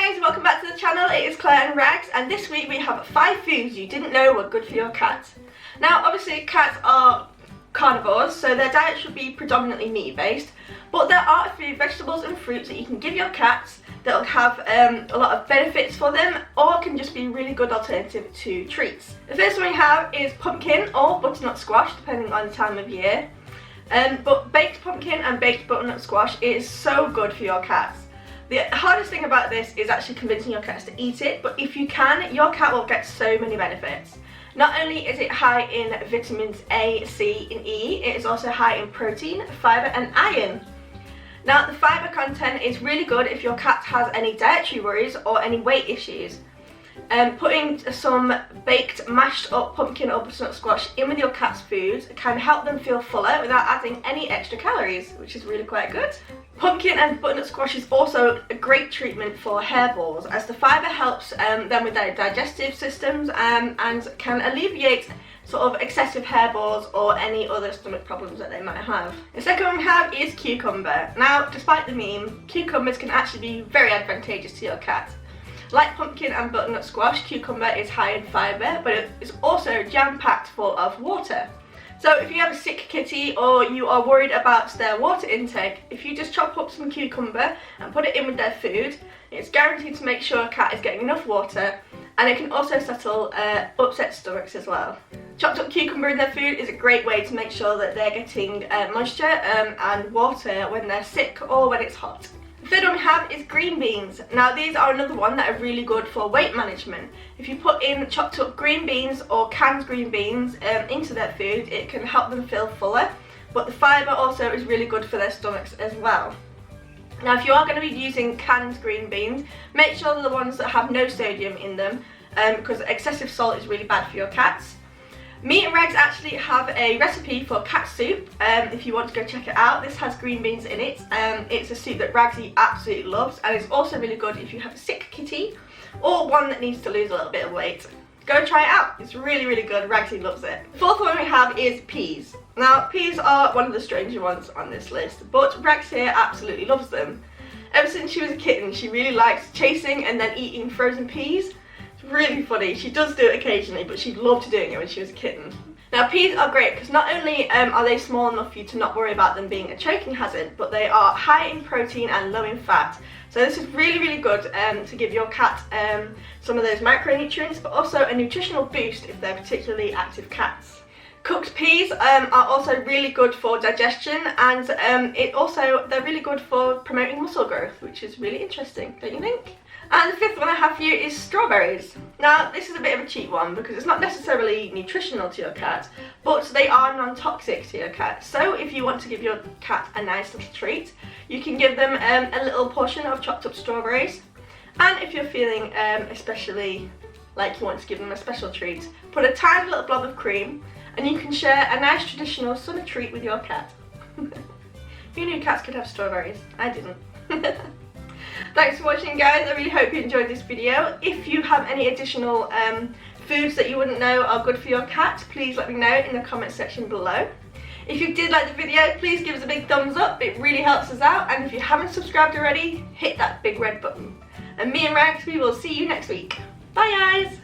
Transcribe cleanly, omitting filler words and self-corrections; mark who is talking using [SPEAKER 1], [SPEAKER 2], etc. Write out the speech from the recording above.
[SPEAKER 1] guys, welcome back to the channel. It is Claire and Rags, and this week we have 5 foods you didn't know were good for your cat. Now obviously cats are carnivores, so their diet should be predominantly meat based, but there are a few vegetables and fruits that you can give your cats that will have a lot of benefits for them, or can just be a really good alternative to treats. The first one we have is pumpkin or butternut squash, depending on the time of year. But baked pumpkin and baked butternut squash is so good for your cats. The hardest thing about this is actually convincing your cats to eat it, but if you can, your cat will get so many benefits. Not only is it high in vitamins A, C and E, it is also high in protein, fibre and iron. Now the fibre content is really good if your cat has any dietary worries or any weight issues. Putting some baked mashed up pumpkin or butternut squash in with your cat's food can help them feel fuller without adding any extra calories, which is really quite good. Pumpkin and butternut squash is also a great treatment for hairballs, as the fibre helps them with their digestive systems and can alleviate sort of excessive hairballs or any other stomach problems that they might have. The second one we have is cucumber. Now despite the meme, cucumbers can actually be very advantageous to your cat. Like pumpkin and butternut squash, cucumber is high in fibre, but it is also jam-packed full of water. So if you have a sick kitty or you are worried about their water intake, if you just chop up some cucumber and put it in with their food, it's guaranteed to make sure a cat is getting enough water, and it can also settle upset stomachs as well. Chopped up cucumber in their food is a great way to make sure that they're getting moisture and water when they're sick or when it's hot. The third one we have is green beans. Now these are another one that are really good for weight management. If you put in chopped up green beans or canned green beans into their food, it can help them feel fuller, but the fibre also is really good for their stomachs as well. Now if you are going to be using canned green beans, make sure they're the ones that have no sodium in them, because excessive salt is really bad for your cats. Me and Rags actually have a recipe for cat soup, if you want to go check it out. This has green beans in it. It's a soup that Ragsy absolutely loves, and it's also really good if you have a sick kitty or one that needs to lose a little bit of weight. Go try it out, it's really really good. Ragsy loves it. The fourth one we have is peas. Now peas are one of the stranger ones on this list, but Rags here absolutely loves them. Ever since she was a kitten, she really likes chasing and then eating frozen peas. Really funny. She does do it occasionally, but she loved doing it when she was a kitten. Now peas are great because not only are they small enough for you to not worry about them being a choking hazard, but they are high in protein and low in fat. So this is really really good to give your cat some of those micronutrients, but also a nutritional boost if they're particularly active cats. Cooked peas are also really good for digestion, and they're really good for promoting muscle growth, which is really interesting, don't you think? And the fifth one I have for you is strawberries. Now this is a bit of a cheap one because it's not necessarily nutritional to your cat, but they are non-toxic to your cat. So if you want to give your cat a nice little treat, you can give them a little portion of chopped up strawberries. And if you're feeling especially like you want to give them a special treat, put a tiny little blob of cream, and you can share a nice traditional summer treat with your cat. Who knew cats could have strawberries? I didn't. Thanks for watching guys, I really hope you enjoyed this video. If you have any additional foods that you wouldn't know are good for your cat, please let me know in the comment section below. If you did like the video, please give us a big thumbs up, it really helps us out, and if you haven't subscribed already, hit that big red button. And me and Rags, we will see you next week. Bye guys!